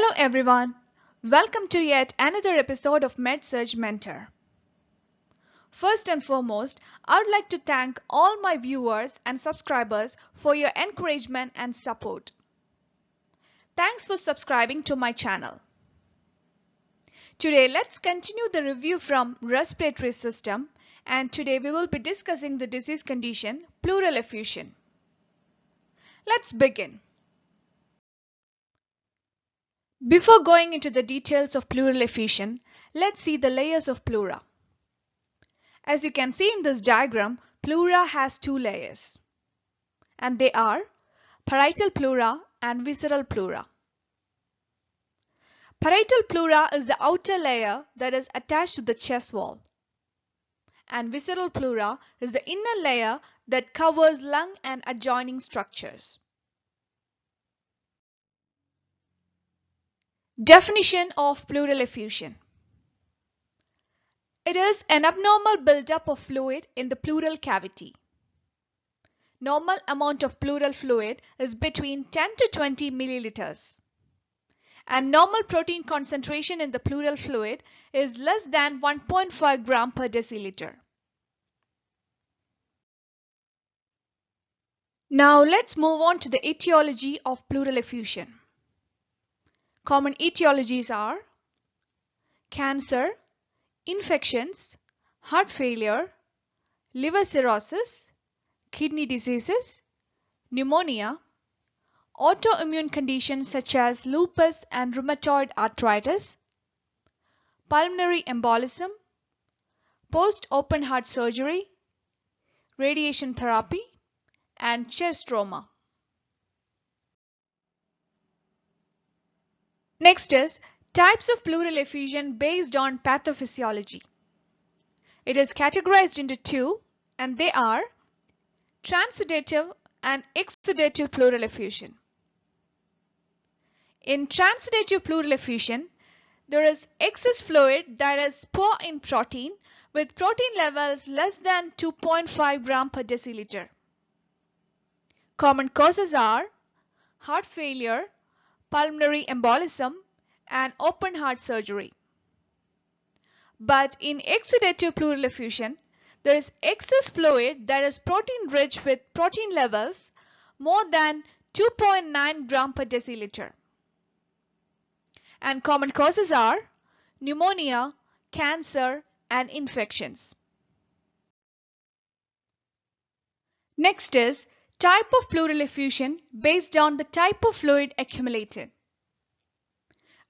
Hello everyone, welcome to yet another episode of Med-Surg Mentor. First and foremost, I would like to thank all my viewers and subscribers for your encouragement and support. Thanks for subscribing to my channel. Today let's continue the review from respiratory system, and today we will be discussing the disease condition pleural effusion. Let's begin. Before going into the details of pleural effusion, let's see the layers of pleura. As you can see in this diagram, pleura has two layers, and they are parietal pleura and visceral pleura. Parietal pleura is the outer layer that is attached to the chest wall, and visceral pleura is the inner layer that covers lung and adjoining structures. Definition of pleural effusion. It is an abnormal buildup of fluid in the pleural cavity. Normal amount of pleural fluid is between 10 to 20 milliliters. And normal protein concentration in the pleural fluid is less than 1.5 gram per deciliter. Now let's move on to the etiology of pleural effusion. Common etiologies are cancer, infections, heart failure, liver cirrhosis, kidney diseases, pneumonia, autoimmune conditions such as lupus and rheumatoid arthritis, pulmonary embolism, post-open heart surgery, radiation therapy, and chest trauma. Next is types of pleural effusion based on pathophysiology. It is categorized into two, and they are transudative and exudative pleural effusion. In transudative pleural effusion, there is excess fluid that is poor in protein with protein levels less than 2.5 gram per deciliter. Common causes are heart failure, pulmonary embolism, and open heart surgery. But in exudative pleural effusion, there is excess fluid that is protein rich with protein levels more than 2.9 gram per deciliter. And common causes are pneumonia, cancer, and infections. Next is type of pleural effusion based on the type of fluid accumulated.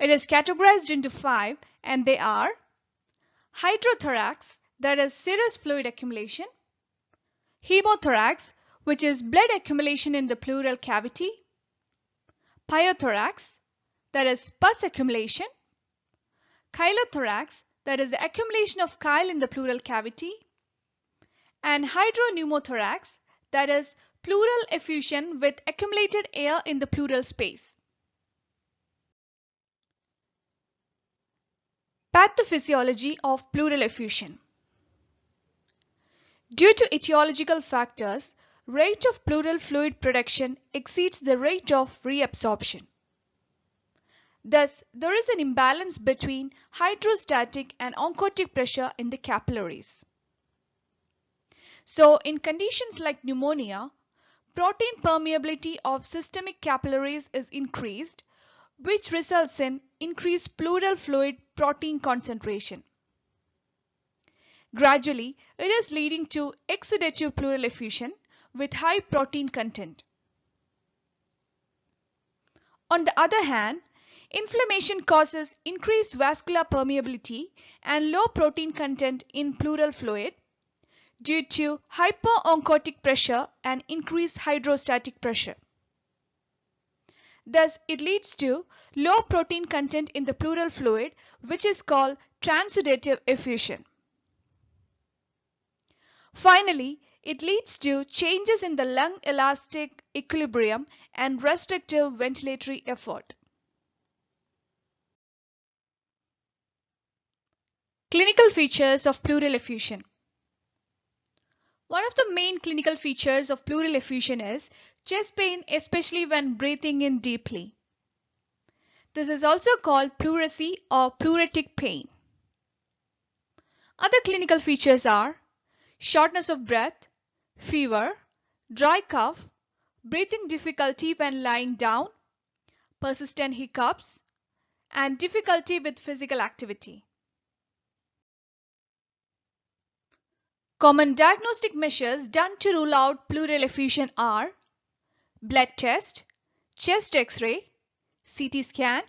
It is categorized into five, and they are hydrothorax, that is serous fluid accumulation, hemothorax, which is blood accumulation in the pleural cavity, pyothorax, that is pus accumulation, chylothorax, that is the accumulation of chyle in the pleural cavity, and hydropneumothorax, that is pleural effusion with accumulated air in the pleural space. Pathophysiology of pleural effusion. Due to etiological factors, rate of pleural fluid production exceeds the rate of reabsorption. Thus, there is an imbalance between hydrostatic and oncotic pressure in the capillaries. So, in conditions like pneumonia, protein permeability of systemic capillaries is increased, which results in increased pleural fluid protein concentration. Gradually, it is leading to exudative pleural effusion with high protein content. On the other hand, inflammation causes increased vascular permeability and low protein content in pleural fluid due to hyperoncotic pressure and increased hydrostatic pressure. Thus, it leads to low protein content in the pleural fluid, which is called transudative effusion. Finally, it leads to changes in the lung elastic equilibrium and restrictive ventilatory effort. Clinical features of pleural effusion. One of the main clinical features of pleural effusion is chest pain, especially when breathing in deeply. This is also called pleurisy or pleuritic pain. Other clinical features are shortness of breath, fever, dry cough, breathing difficulty when lying down, persistent hiccups, and difficulty with physical activity. Common diagnostic measures done to rule out pleural effusion are blood test, chest X-ray, CT scan,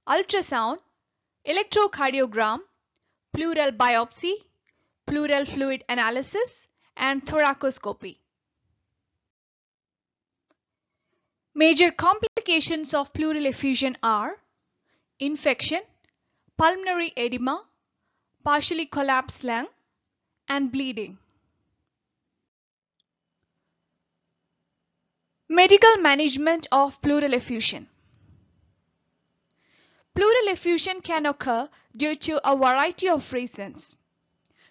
ultrasound, electrocardiogram, pleural biopsy, pleural fluid analysis, and thoracoscopy. Major complications of pleural effusion are infection, pulmonary edema, partially collapsed lung, and bleeding. Medical management of pleural effusion. Pleural effusion can occur due to a variety of reasons.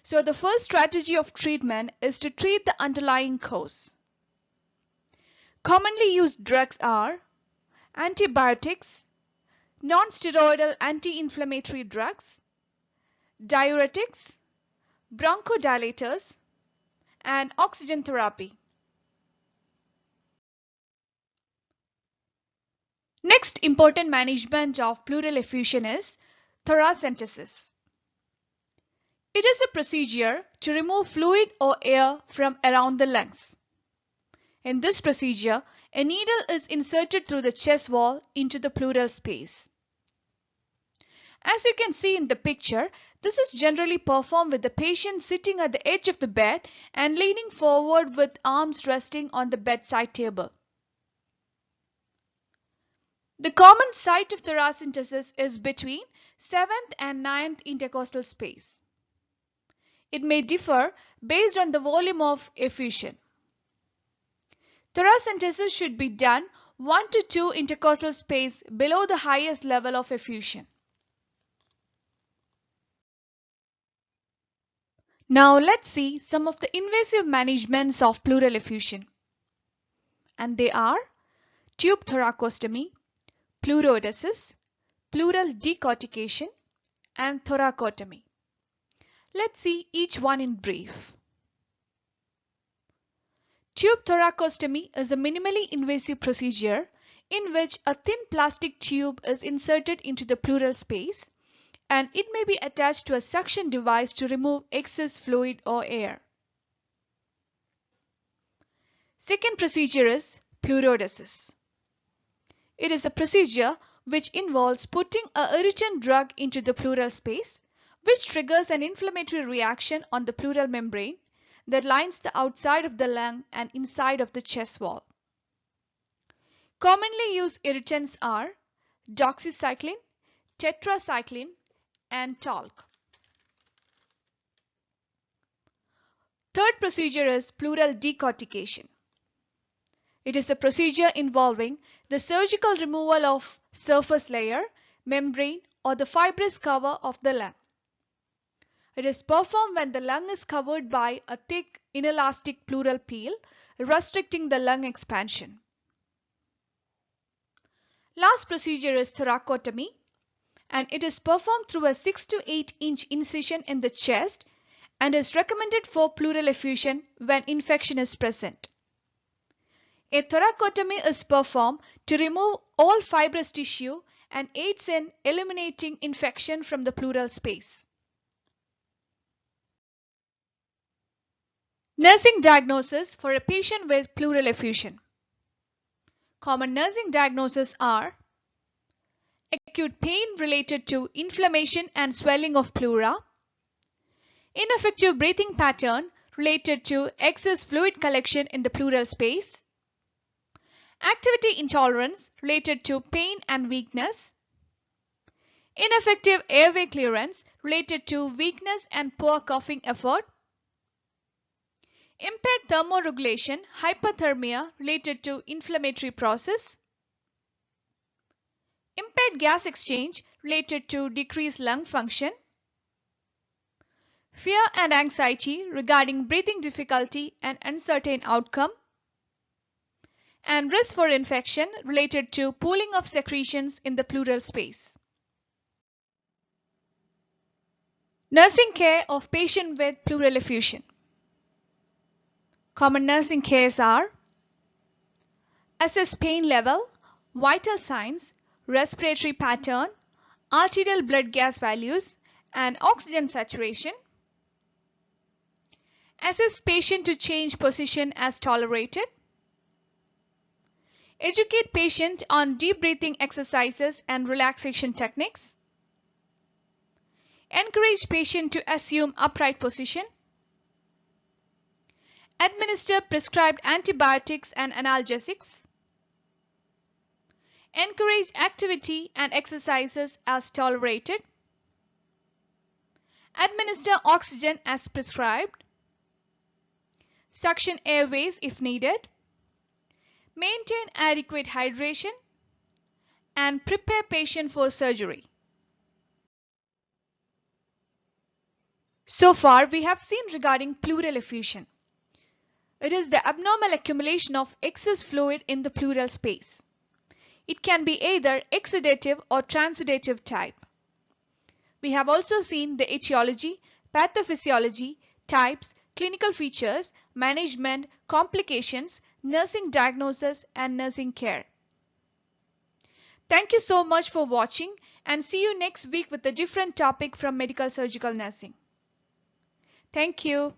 So the first strategy of treatment is to treat the underlying cause. Commonly used drugs are antibiotics, non-steroidal anti-inflammatory drugs, diuretics, bronchodilators, and oxygen therapy. Next important management of pleural effusion is thoracentesis. It is a procedure to remove fluid or air from around the lungs. In this procedure, a needle is inserted through the chest wall into the pleural space. As you can see in the picture, this is generally performed with the patient sitting at the edge of the bed and leaning forward with arms resting on the bedside table. The common site of thoracentesis is between 7th and 9th intercostal space. It may differ based on the volume of effusion. Thoracentesis should be done 1 to 2 intercostal space below the highest level of effusion. Now let's see some of the invasive managements of pleural effusion. And they are tube thoracostomy, pleurodesis, pleural decortication, and thoracotomy. Let's see each one in brief. Tube thoracostomy is a minimally invasive procedure in which a thin plastic tube is inserted into the pleural space and it may be attached to a suction device to remove excess fluid or air. Second procedure is pleurodesis. It is a procedure which involves putting a irritant drug into the pleural space, which triggers an inflammatory reaction on the pleural membrane that lines the outside of the lung and inside of the chest wall. Commonly used irritants are doxycycline, tetracycline, and talc. Third procedure is pleural decortication. It is a procedure involving the surgical removal of surface layer, membrane, or the fibrous cover of the lung. It is performed when the lung is covered by a thick inelastic pleural peel, restricting the lung expansion. Last procedure is thoracotomy, and it is performed through a 6 to 8 inch incision in the chest and is recommended for pleural effusion when infection is present. A thoracotomy is performed to remove all fibrous tissue and aids in eliminating infection from the pleural space. Nursing diagnosis for a patient with pleural effusion. Common nursing diagnoses are acute pain related to inflammation and swelling of pleura, ineffective breathing pattern related to excess fluid collection in the pleural space, activity intolerance related to pain and weakness, ineffective airway clearance related to weakness and poor coughing effort, impaired thermoregulation, hyperthermia related to inflammatory process, impaired gas exchange related to decreased lung function, fear and anxiety regarding breathing difficulty and uncertain outcome, and risk for infection related to pooling of secretions in the pleural space. Nursing care of patient with pleural effusion. Common nursing cares are: assess pain level, vital signs, respiratory pattern, arterial blood gas values, and oxygen saturation. Assess patient to change position as tolerated. Educate patient on deep breathing exercises and relaxation techniques. Encourage patient to assume upright position. Administer prescribed antibiotics and analgesics. Encourage activity and exercises as tolerated. Administer oxygen as prescribed. Suction airways if needed. Maintain adequate hydration. And prepare patient for surgery. So far, we have seen regarding pleural effusion. It is the abnormal accumulation of excess fluid in the pleural space. It can be either exudative or transudative type. We have also seen the etiology, pathophysiology, types, clinical features, management, complications, nursing diagnosis, and nursing care. Thank you so much for watching, and see you next week with a different topic from medical surgical nursing. Thank you.